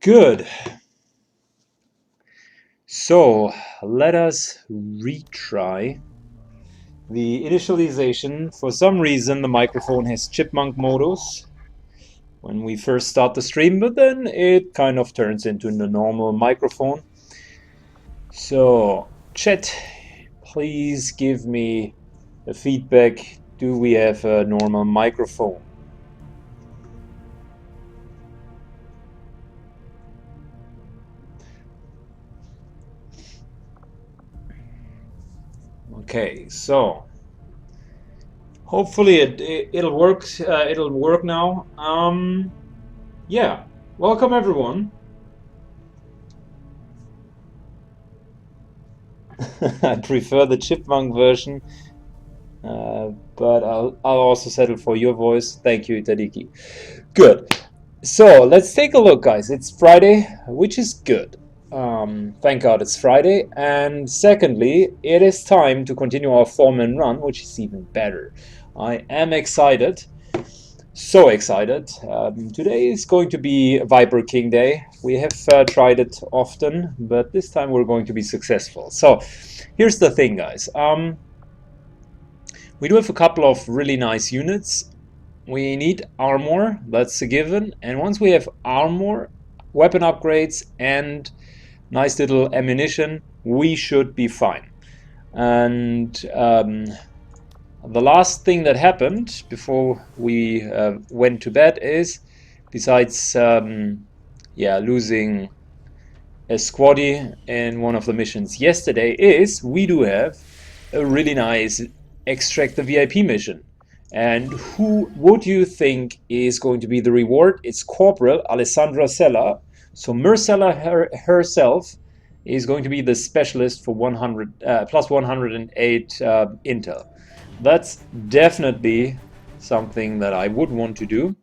Good. So let us retry the initialization. For some reason, the microphone has chipmunk modus when we first start the stream, but then it kind of turns into the normal microphone. So, chat, please give me a feedback. Do we have a normal microphone? Okay, so hopefully it'll work. It'll work now. Yeah, welcome everyone. I prefer the chipmunk version, but I'll also settle for your voice. Thank you, Tadiki. Good. So let's take a look, guys. It's Friday, which is good. Thank God it's Friday. And secondly, it is time to continue our 4-man run, which is even better. I am excited. So excited. Today is going to be Viper King Day. We have tried it often, but this time we're going to be successful. So here's the thing, guys. We do have a couple of really nice units. We need armor, that's a given. And once we have armor, weapon upgrades, and nice little ammunition, we should be fine. And the last thing that happened before we went to bed is, besides losing a squaddy in one of the missions yesterday, is we do have a really nice extract the VIP mission. And who would you think is going to be the reward? It's Corporal Alessandra Sella. So Myrcella herself is going to be the specialist for 100 plus 108 intel. That's definitely something that I would want to do.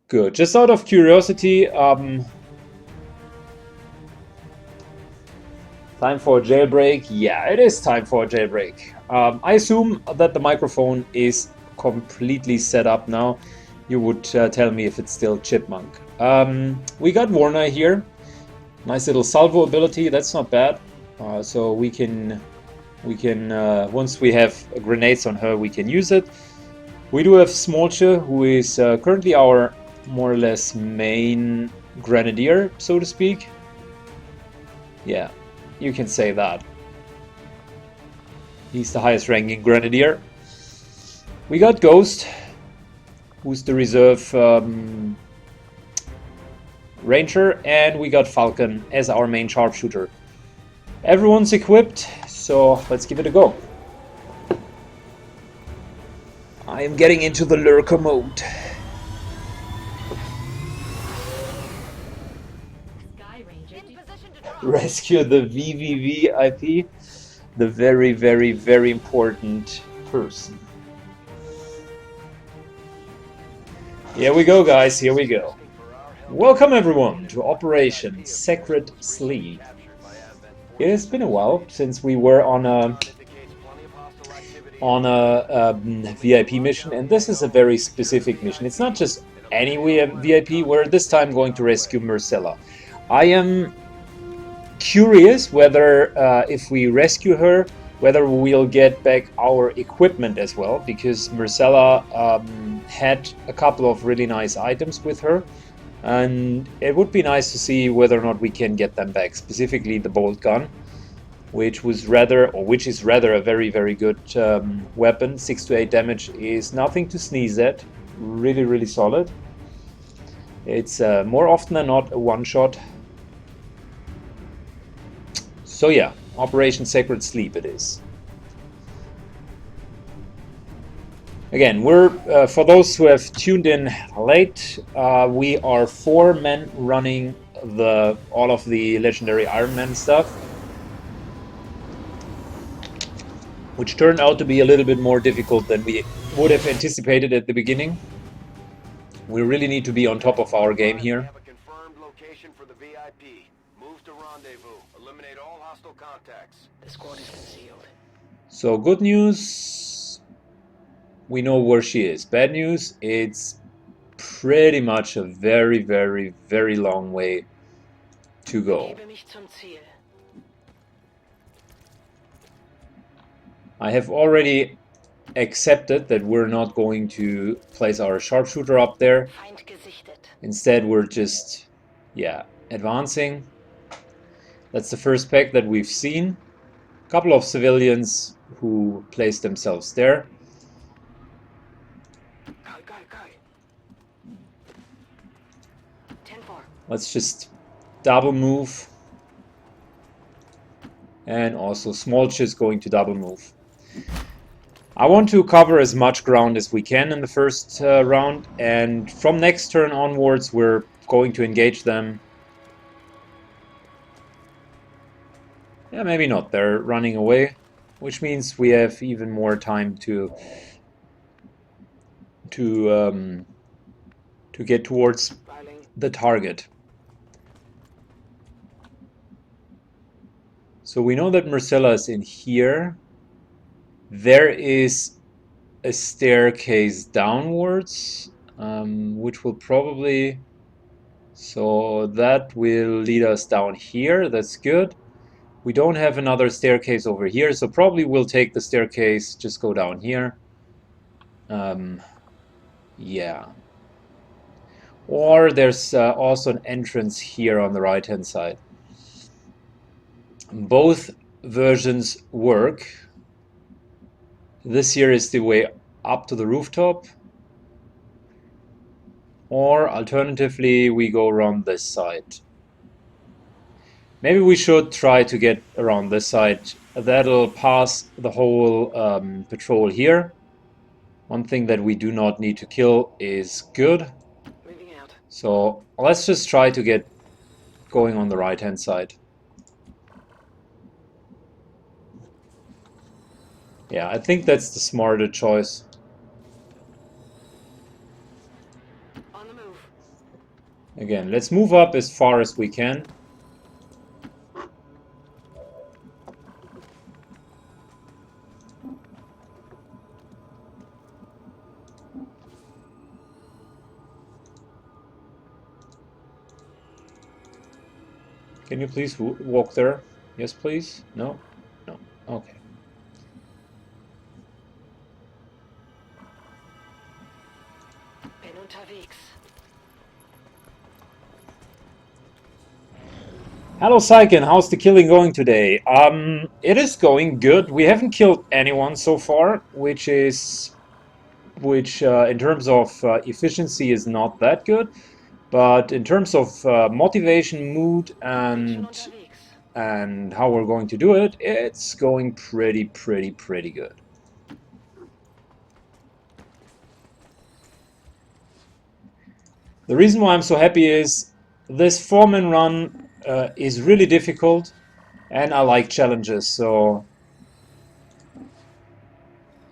Good. Just out of curiosity, time for a jailbreak? Yeah, it is time for a jailbreak. I assume that the microphone is completely set up now. You would tell me if it's still chipmunk. We got Warner here. Nice little salvo ability. That's not bad. So we can once we have grenades on her, we can use it. We do have Smolche, who is currently our more or less main grenadier, so to speak. Yeah, you can say that. He's the highest ranking grenadier. We got Ghost, who's the reserve ranger, and we got Falcon as our main sharpshooter. Everyone's equipped, so let's give it a go. I am getting into the lurker mode. Rescue the VVVIP, the very, very, very important person. Here we go, guys, here we go. Welcome everyone to Operation Sacred Sleep. It has been a while since we were on a VIP mission, and this is a very specific mission. It's not just any VIP. We're this time going to rescue Myrcella. I am curious whether if we rescue her, whether we'll get back our equipment as well, because Myrcella had a couple of really nice items with her, and it would be nice to see whether or not we can get them back, specifically the bolt gun, which is rather a very, very good weapon. 6 to 8 damage is nothing to sneeze at. Really, really solid. It's more often than not a one-shot. So yeah, Operation Sacred Sleep it is. Again, we're for those who have tuned in late, we are 4 men running all of the legendary Ironman stuff, which turned out to be a little bit more difficult than we would have anticipated at the beginning. We really need to be on top of our game here. Have a confirmed location for the VIP. Move to rendezvous. Eliminate all hostile contacts. The squad is concealed. So good news. we know where she is. Bad news, it's pretty much a very, very, very long way to go. I have already accepted that we're not going to place our sharpshooter up there. Instead, we're just, yeah, advancing. That's the first pack that we've seen. A couple of civilians who placed themselves there. Let's just double move. And also Smolch is going to double move. I want to cover as much ground as we can in the first round, and from next turn onwards we're going to engage them. Yeah, maybe not. They're running away, which means we have even more time to get towards the target. So we know that Marcella is in here. There is a staircase downwards, which will probably... So that will lead us down here. That's good. We don't have another staircase over here, so probably we'll take the staircase, just go down here. Yeah. Or there's also an entrance here on the right-hand side. Both versions work. This here is the way up to the rooftop. Or alternatively, we go around this side. Maybe we should try to get around this side. That'll pass the whole patrol here. One thing that we do not need to kill is good. So let's just try to get going on the right-hand side. Yeah, I think that's the smarter choice. On the move. Again, let's move up as far as we can. Can you please walk there? Yes, please? No? No. Okay. Bin unterwegs. Hello Syken, how's the killing going today? It is going good. We haven't killed anyone so far, which in terms of efficiency is not that good. But in terms of motivation, mood, and how we're going to do it, it's going pretty good. The reason why I'm so happy is this 4-man run is really difficult, and I like challenges, so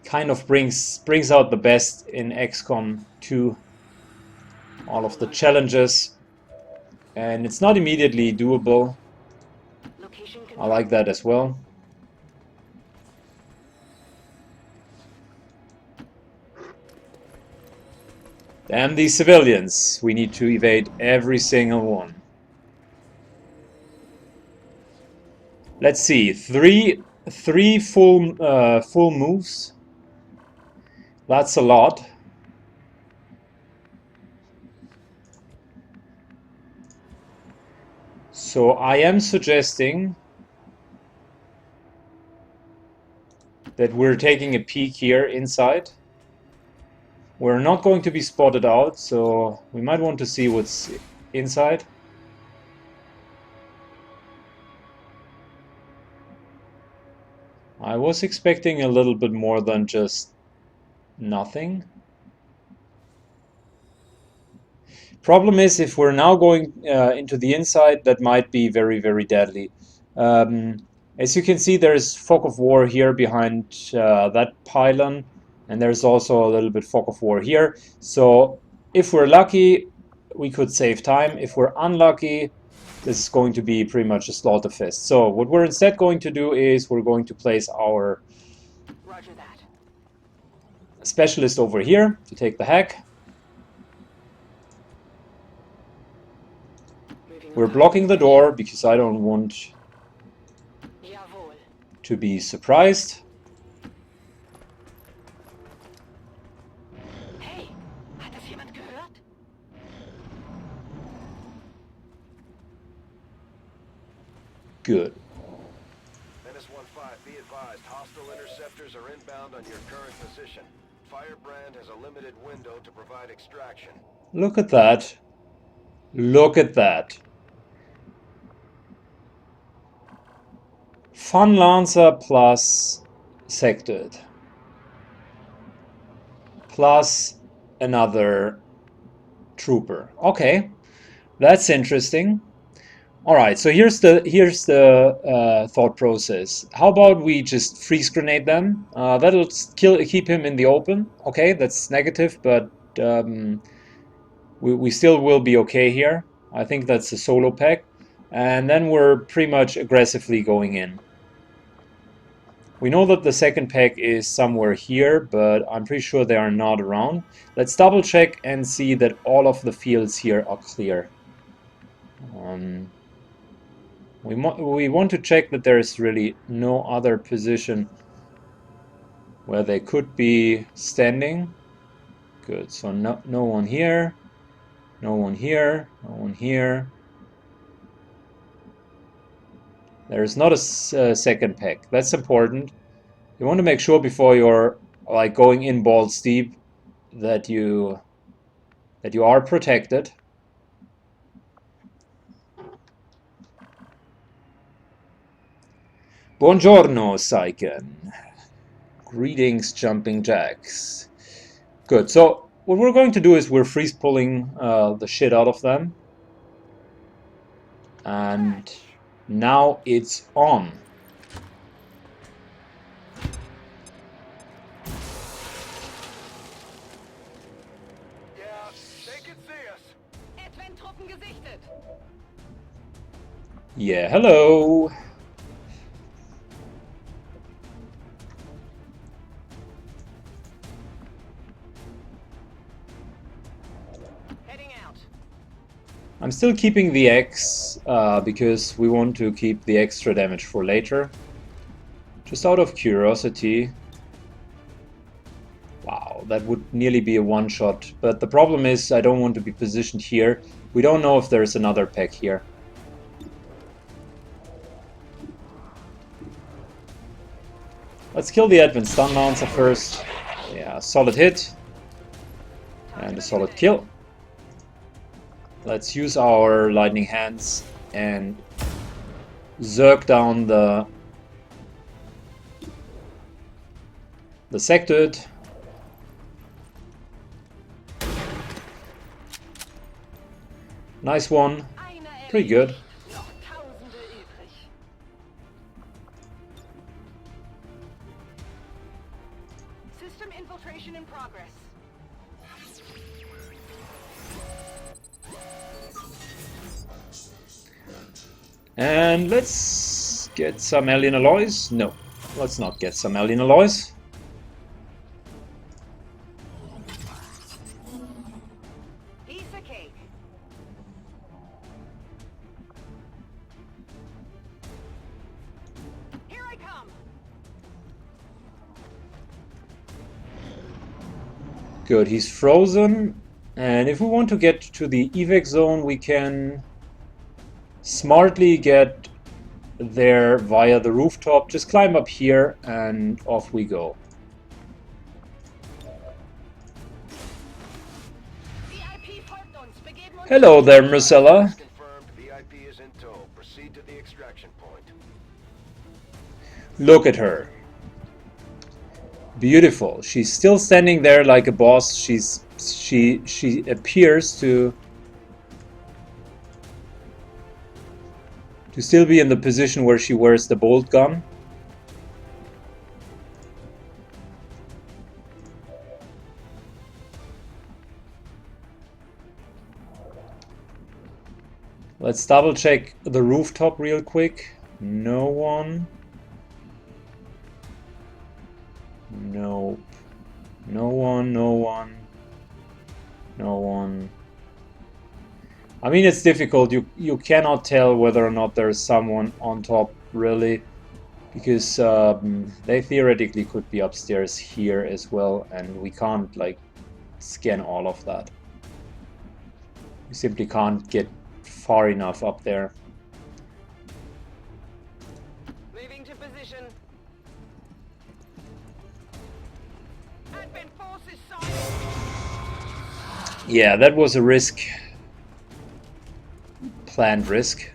kind of brings out the best in XCOM 2. All of the challenges, and it's not immediately doable. I like that as well. Damn these civilians. We need to evade every single one. Let's see. Three full moves. That's a lot. So I am suggesting that we're taking a peek here inside. We're not going to be spotted out, so we might want to see what's inside. I was expecting a little bit more than just nothing. Problem is, if we're now going into the inside, that might be very deadly. As you can see, there's fog of war here behind that pylon, and there's also a little bit fog of war here. So if we're lucky, we could save time. If we're unlucky, this is going to be pretty much a slaughterfest. So what we're instead going to do is we're going to place our specialist over here to take the hack. We're blocking the door because I don't want Jawohl. to be surprised. Hey, hat das jemand gehört? Good. S05, be advised, hostile interceptors are inbound on your current position. Firebrand has a limited window to provide extraction. Look at that. Look at that. Fun Lancer plus Sectored. Plus another trooper. Okay, that's interesting. All right, so here's the thought process. How about we just freeze grenade them? That'll keep him in the open. Okay, that's negative, but we still will be okay here. I think that's a solo pack, and then we're pretty much aggressively going in. We know that the second pack is somewhere here, but I'm pretty sure they are not around. Let's double check and see that all of the fields here are clear. We want to check that there is really no other position where they could be standing. Good, so no one here, no one here, no one here. There's not a second pack. That's important. You want to make sure before you're like going in balls deep that you are protected. Buongiorno, Saiken. Greetings, jumping jacks. Good. So what we're going to do is we're freeze pulling the shit out of them. And now it's on. Yeah, they can see us. Advent-Truppen gesichtet. Yeah, hello. Heading out. I'm still keeping the X because we want to keep the extra damage for later. Just out of curiosity. Wow, that would nearly be a one-shot. But the problem is I don't want to be positioned here. We don't know if there's another pack here. Let's kill the Advent Stun Lancer first. Yeah, solid hit. And a solid kill. Let's use our lightning hands and zerk down the Sectored. Nice one. Pretty good. Noch Tausende übrig. System infiltration in progress. And let's get some alien alloys. No, let's not get some alien alloys. Piece of cake. Here I come. Good, he's frozen. And if we want to get to the evac zone, we can smartly get there via the rooftop. Just climb up here and off we go. VIP folgt uns. Begeben uns. Hello there, Marcella. Confirmed, VIP is in tow. Proceed to the extraction point. Look at her. Beautiful. She's still standing there like a boss. She appears to still be in the position where she wears the bolt gun. Let's double check the rooftop real quick. No one. Nope. No one, no one, no one. I mean, it's difficult. You cannot tell whether or not there's someone on top, really, because they theoretically could be upstairs here as well, and we can't, like, scan all of that. We simply can't get far enough up there. Moving to position. Advent forces sighted. Yeah, that was a risk. Planned risk.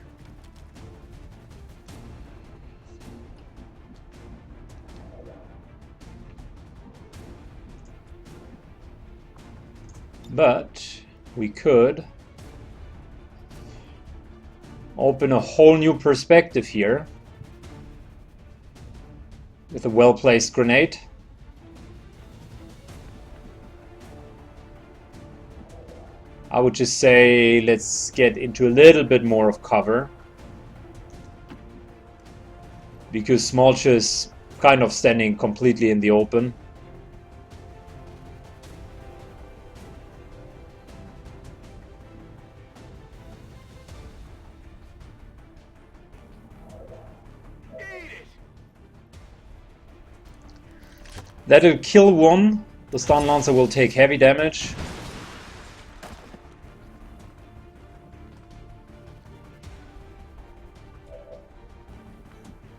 But we could open a whole new perspective here with a well-placed grenade. I would just say let's get into a little bit more of cover, because Smolch is kind of standing completely in the open. That'll kill one. The Stun Lancer will take heavy damage.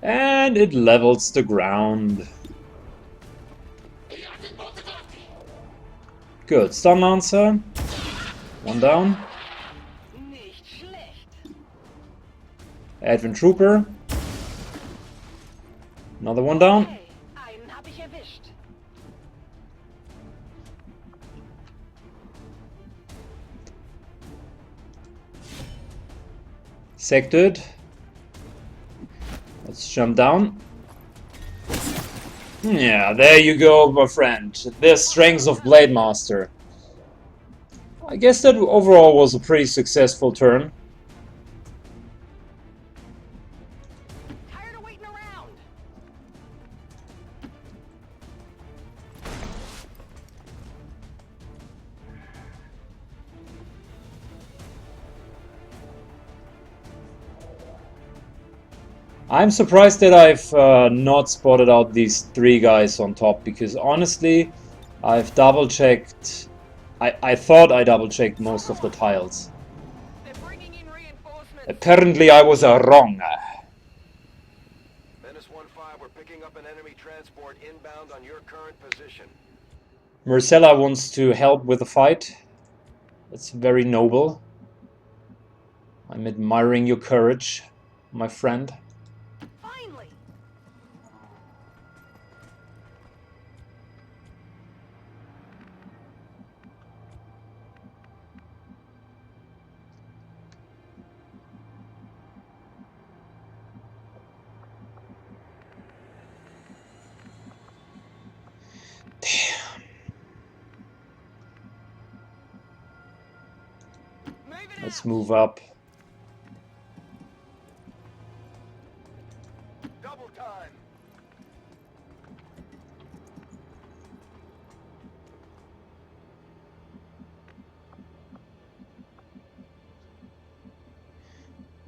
And it levels the ground. Good. Stun Lancer. One down. Nicht schlecht. Advent Trooper. Another one down. Hey, einen hab ich erwischt. Sectored. Let's jump down. Yeah, there you go, my friend. The strengths of Blade Master. I guess that overall was a pretty successful turn. Tired of waiting around. I'm surprised that I've not spotted out these three guys on top, because honestly, I've double-checked. I thought I double-checked most of the tiles. They're bringing in reinforcements. Apparently I was wrong. Menace 1-5, we're picking up an enemy transport inbound on your current position. Marcella wants to help with the fight. That's very noble. I'm admiring your courage, my friend. Finally. Moving Let's out. move up. Double time.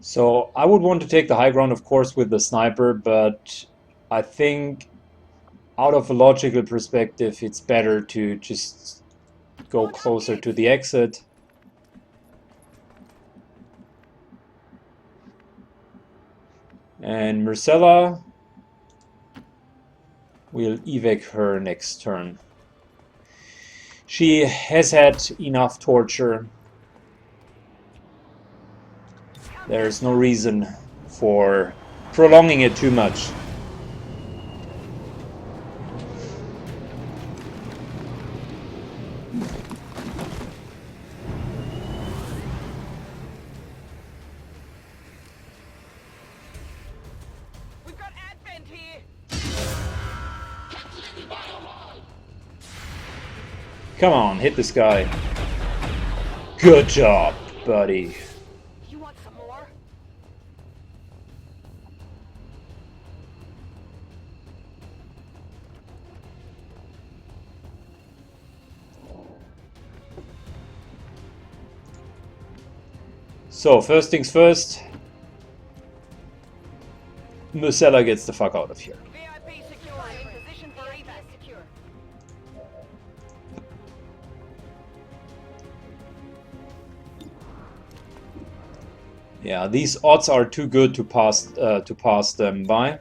So I would want to take the high ground, of course, with the sniper, but I think out of a logical perspective, it's better to just go closer to the exit. And Marcella, we'll evac her next turn. She has had enough torture. There's no reason for prolonging it too much. We've got Advent here. Come on, hit this guy. Good job, buddy. You want some more? So, first things first. Myrcella gets the fuck out of here. VIP secure. In position for evac. Secure. Yeah, these odds are too good to pass them by.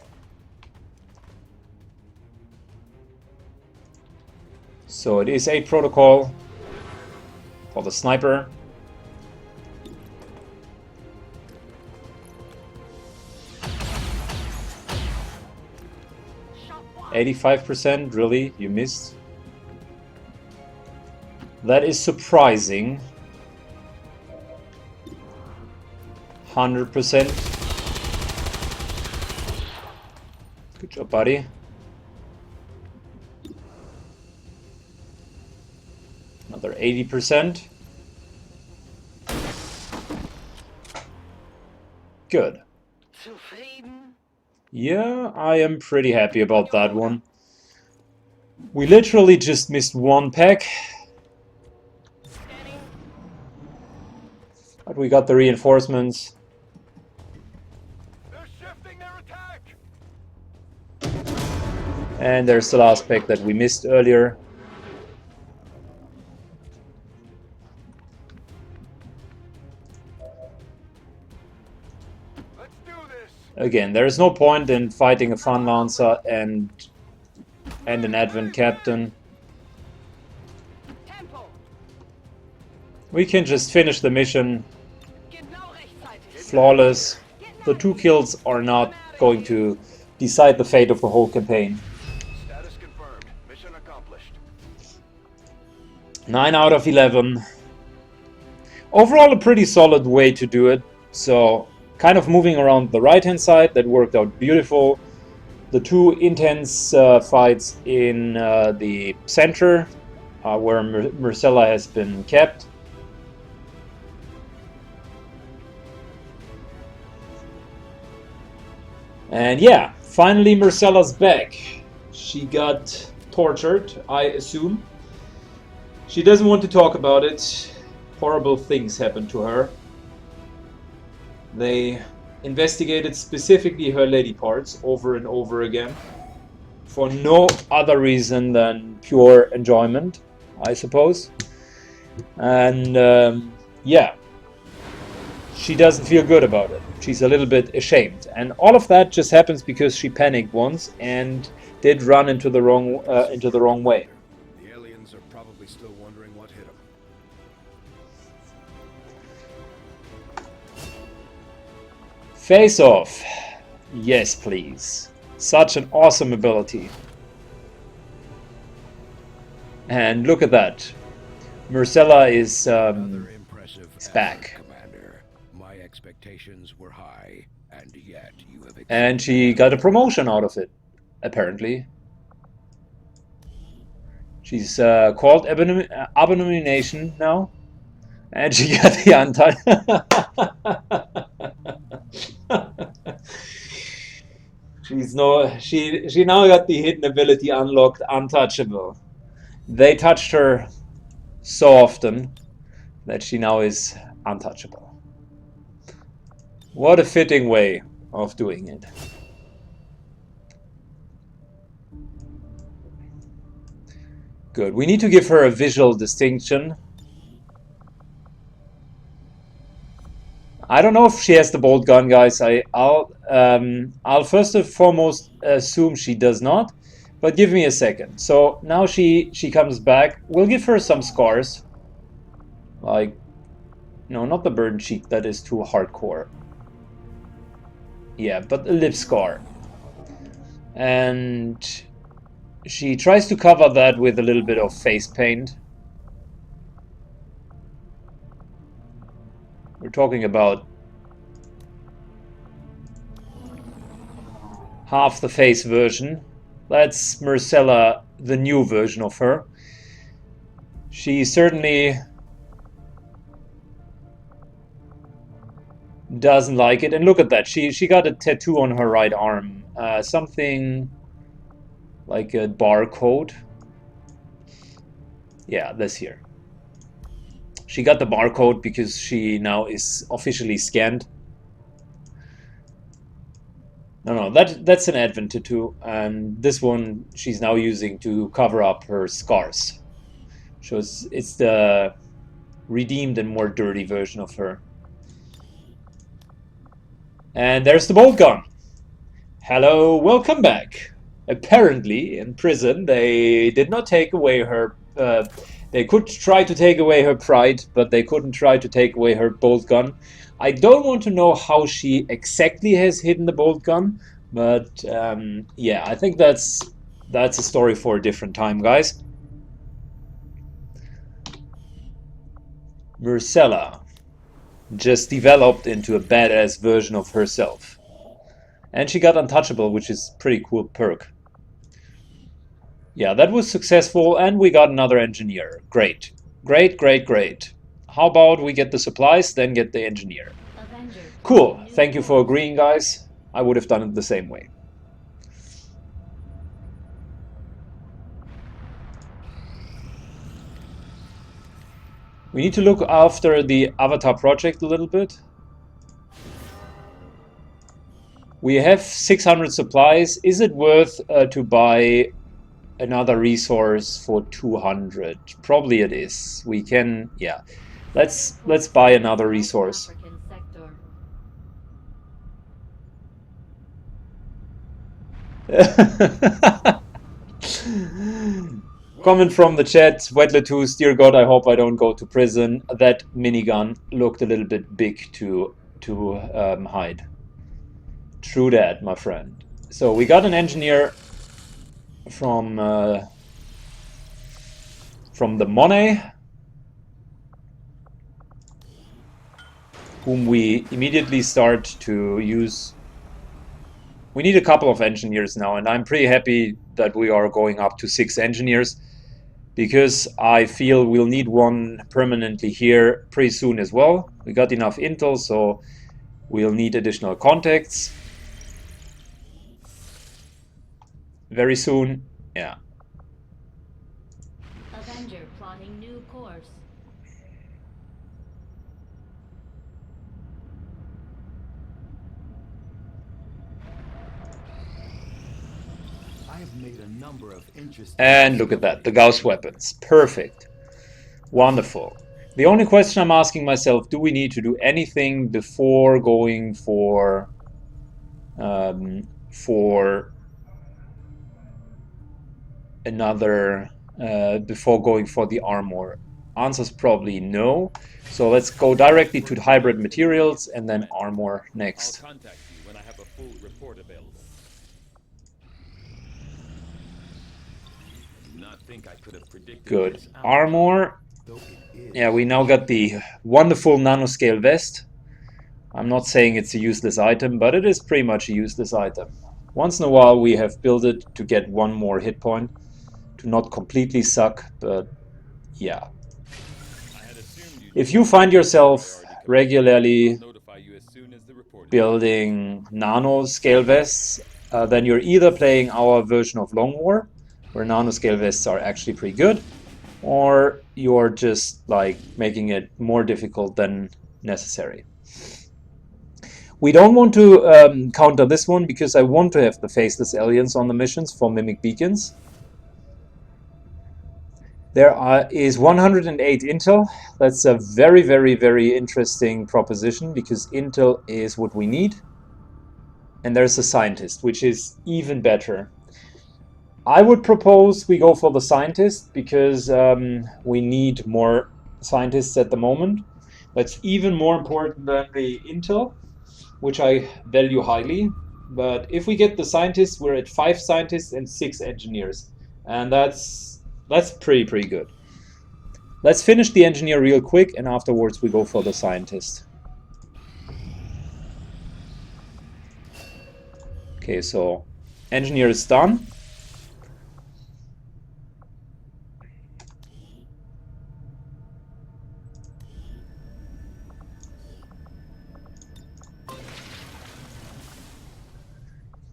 So it is a protocol for the sniper. Shot one. 85%, really? You missed? That is surprising. 100%. Good job, buddy. Another 80%. Good. Zufrieden. Yeah, I am pretty happy about that one. We literally just missed one pack, Scanning. but we got the reinforcements. They're shifting their attack! And there's the last pack that we missed earlier. Let's do this! Again, there is no point in fighting a Fun Lancer and an Advent Captain. Tempo. We can just finish the mission Genau rechtzeitig. flawless. The 2 kills are not going to decide the fate of the whole campaign. Status confirmed. Mission accomplished. 9 out of 11. Overall, a pretty solid way to do it. So, kind of moving around the right-hand side, that worked out beautiful. The 2 intense fights in the center, where Myrcella has been kept. And yeah, finally Myrcella's back. She got tortured, I assume. She doesn't want to talk about it. Horrible things happened to her. They investigated specifically her lady parts over and over again. For no other reason than pure enjoyment, I suppose. And yeah. She doesn't feel good about it. She's a little bit ashamed. And all of that just happens because she panicked once and did run into the wrong way. The aliens are probably still wondering what hit them. Face off. Yes, please. Such an awesome ability. And look at that. Myrcella is Impressive back. Commander. My expectations were high, and yet you have And she got a promotion out of it, apparently. She's called Abomination now. And she got the she now got the hidden ability unlocked, Untouchable. They touched her so often that she now is untouchable. What a fitting way of doing it. Good. We need to give her a visual distinction. I don't know if she has the bolt gun, guys. I'll first and foremost assume she does not, but give me a second. So now she comes back. We'll give her some scars, like, no, not the burn cheek. That is too hardcore. Yeah, but a lip scar, and she tries to cover that with a little bit of face paint. We're talking about half the face version. That's Myrcella, the new version of her. She certainly doesn't like it. And look at that. She got a tattoo on her right arm. Something like a barcode. Yeah, this here. She got the barcode because she now is officially scanned. No, that's an Advent tattoo, and this one she's now using to cover up her scars. So it's the redeemed and more dirty version of her. And there's the bolt gun. Hello, welcome back. Apparently, in prison, they did not take away her... they could try to take away her pride, but they couldn't try to take away her bolt gun. I don't want to know how she exactly has hidden the bolt gun, but yeah, I think that's a story for a different time, guys. Marcella just developed into a badass version of herself. And she got untouchable, which is a pretty cool perk. Yeah, that was successful, and we got another engineer. Great. Great, great, great. How about we get the supplies, then get the engineer? Cool. Thank you for agreeing, guys. I would have done it the same way. We need to look after the Avatar project a little bit. We have 600 supplies. Is it worth to buy another resource for 200? Probably it is. We can, yeah. Let's buy another resource. Comment from the chat, Wetletus, dear God, I hope I don't go to prison. That minigun looked a little bit big to hide. True that, my friend. So we got an engineer from the Monet, whom we immediately start to use. We need a couple of engineers now, and I'm pretty happy that we are going up to 6 engineers, because I feel we'll need one permanently here pretty soon as well. We got enough intel, so we'll need additional contacts very soon. Yeah. Avenger plotting new course. I have made a number of interesting. And look at that, the Gauss weapons. Perfect. Wonderful. The only question I'm asking myself, do we need to do anything before going for another, before going for the armor? Answer's probably no. So let's go directly to the hybrid materials and then armor next. I'll contact you when I have a full report available. Do not think I could have predicted Good. this outcome, Armor. though it is. Yeah, we now got the wonderful nanoscale vest. I'm not saying it's a useless item, but it is pretty much a useless item. Once in a while we have built it to get one more hit point, to not completely suck, but yeah. I had assumed you'd If you find yourself regularly notify you as soon as the report is building nanoscale vests, then you're either playing our version of Long War, where nanoscale vests are actually pretty good, or you're just like making it more difficult than necessary. We don't want to counter this one because I want to have the faceless aliens on the missions for mimic beacons. There is 108 intel. That's a very, very, very interesting proposition because intel is what we need. And there's a scientist, which is even better. I would propose we go for the scientist because we need more scientists at the moment. That's even more important than the intel, which I value highly. But if we get the scientists, we're at 5 scientists and 6 engineers. And that's pretty good. Let's finish the engineer real quick, and afterwards we go for the scientist. Okay, so engineer is done.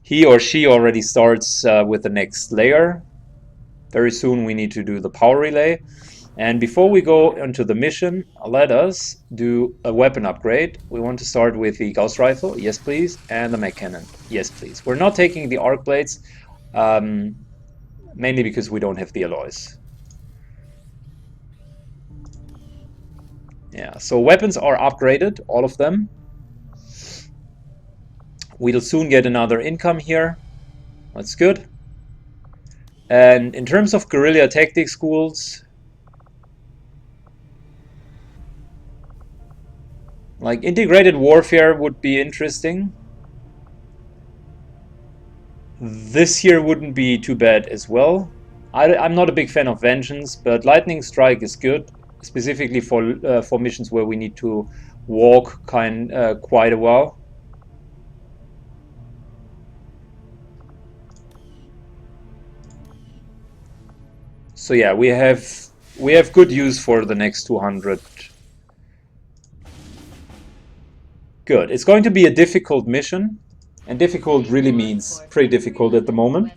He or she already starts with the next layer. Very soon we need to do the power relay. And before we go into the mission, let us do a weapon upgrade. We want to start with the Gauss Rifle, yes please, and the Mag Cannon, yes please. We're not taking the Arc Blades, mainly because we don't have the alloys. Yeah, so weapons are upgraded, all of them. We'll soon get another income here. That's good. And in terms of guerrilla tactics schools, like integrated warfare would be interesting. This here wouldn't be too bad as well. I'm not a big fan of Vengeance, but Lightning Strike is good, specifically for missions where we need to walk quite a while. So yeah, we have good use for the next 200. Good. It's going to be a difficult mission, and difficult really means pretty difficult at the moment.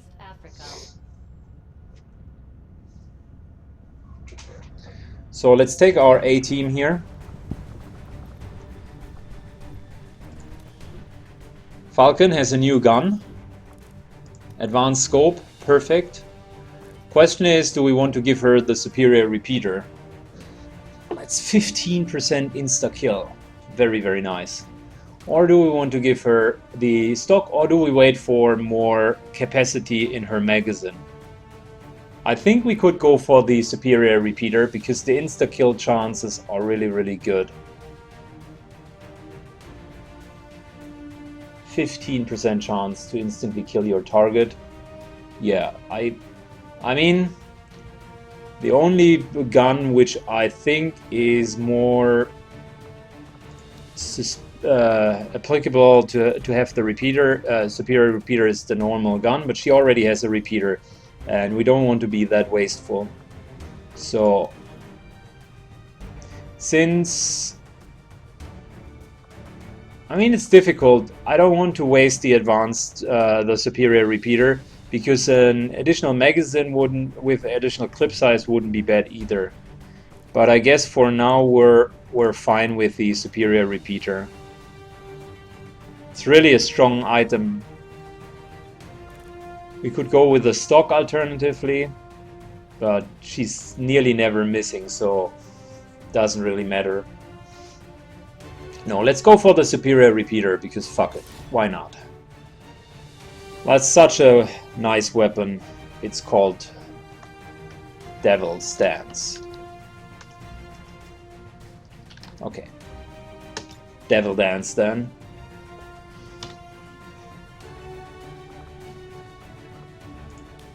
So let's take our A team here. Falcon has a new gun. Advanced scope, perfect. Question is, do we want to give her the superior repeater? That's 15% insta-kill. Very, very nice. Or do we want to give her the stock, or do we wait for more capacity in her magazine? I think we could go for the superior repeater because the insta-kill chances are really, really good. 15% chance to instantly kill your target. Yeah, I mean, the only gun which I think is more applicable to have the repeater, superior repeater, is the normal gun, but she already has a repeater and we don't want to be that wasteful. So since, I mean, it's difficult, I don't want to waste the advanced, the superior repeater, because an additional magazine with additional clip size wouldn't be bad either. But I guess for now we're fine with the superior repeater. It's really a strong item. We could go with the stock alternatively, but she's nearly never missing, so doesn't really matter. No, let's go for the superior repeater, because fuck it, why not? That's such a nice weapon. It's called Devil's Dance. Okay. Devil Dance then.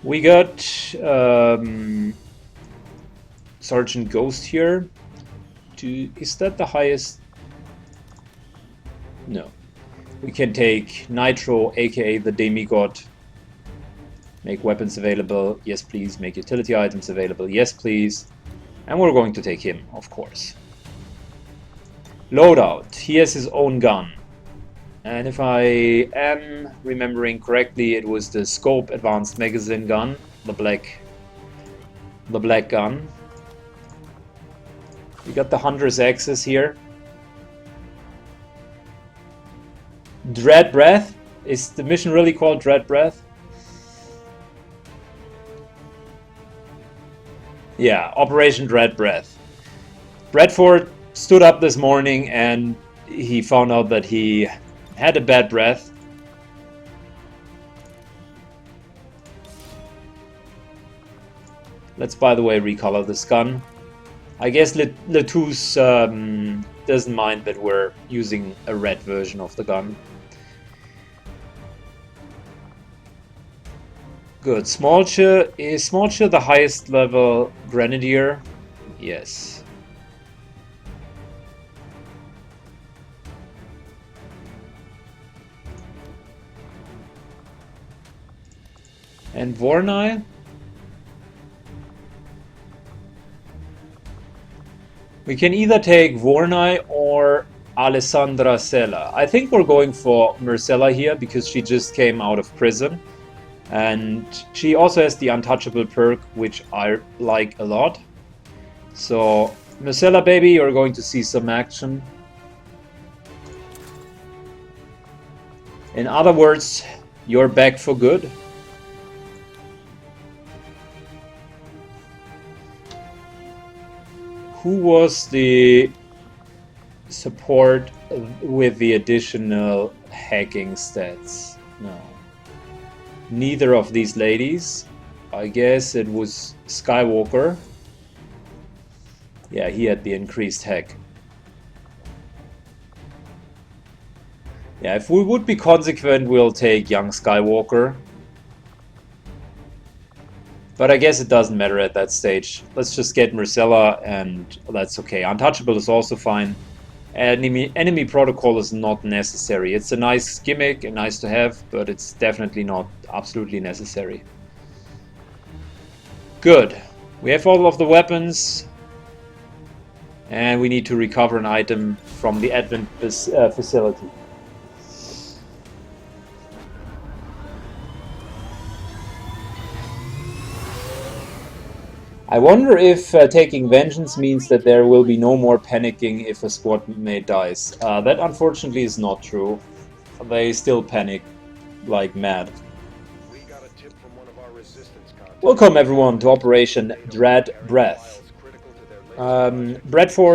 We got Sergeant Ghost here. Is that the highest? No. We can take Nitro, aka the Demigod. Make weapons available, yes please. Make utility items available, yes please. And we're going to take him, of course. Loadout, he has his own gun. And if I am remembering correctly, it was the Scope Advanced Magazine gun, the black gun. We got the Hunter's Axis here. Dread Breath? Is the mission really called Dread Breath? Yeah, Operation Dread Breath. Bradford stood up this morning and he found out that he had a bad breath. Let's, by the way, recolor this gun. I guess Latouche doesn't mind that we're using a red version of the gun. Good. Smolcher. Is Smolcher the highest level Grenadier? Yes. And Vornai? We can either take Vornai or Alessandra Sella. I think we're going for Marcella here because she just came out of prison. And she also has the untouchable perk, which I like a lot. So, Marcella baby, you're going to see some action. In other words, you're back for good. Who was the support with the additional hacking stats? No. Neither of these ladies. I guess it was Skywalker. Yeah, he had the increased hack. Yeah, if we would be consequent, we'll take young Skywalker. But I guess it doesn't matter at that stage. Let's just get Marcella and that's okay. Untouchable is also fine. Enemy protocol is not necessary. It's a nice gimmick and nice to have, but it's definitely not absolutely necessary. Good. We have all of the weapons. And we need to recover an item from the Advent facility. I wonder if taking vengeance means that there will be no more panicking if a squad mate dies. That unfortunately is not true. They still panic like mad. We got a tip from one of our resistance contacts. Welcome everyone to Operation Dread Breath. Critical to their laser Bradford